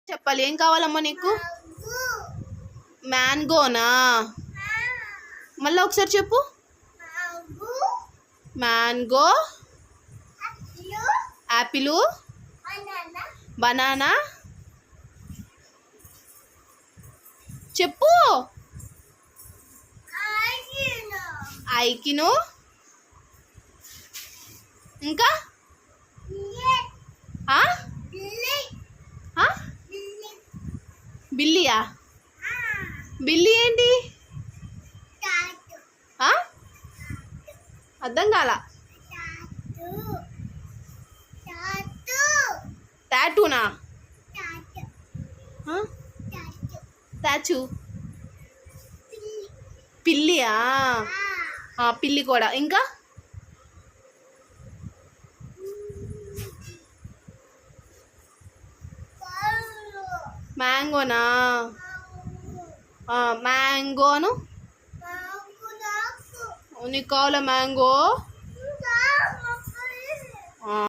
చెప్పాలి. ఏం కావాలమ్మా నీకు? మ్యాంగోనా? మళ్ళీ ఒకసారి చెప్పు. Mango, Apple, banana. చెప్పు. ఐకిను, ఇంకా బిల్లియా? బిల్లి ఏంటి? అర్థం కాల. టాటూనా? టాచు. పిల్లియా? పిల్లి కూడా. ఇంకా మ్యాంగోనా? మ్యాంగోను నీకు కావాలా? మ్యాంగో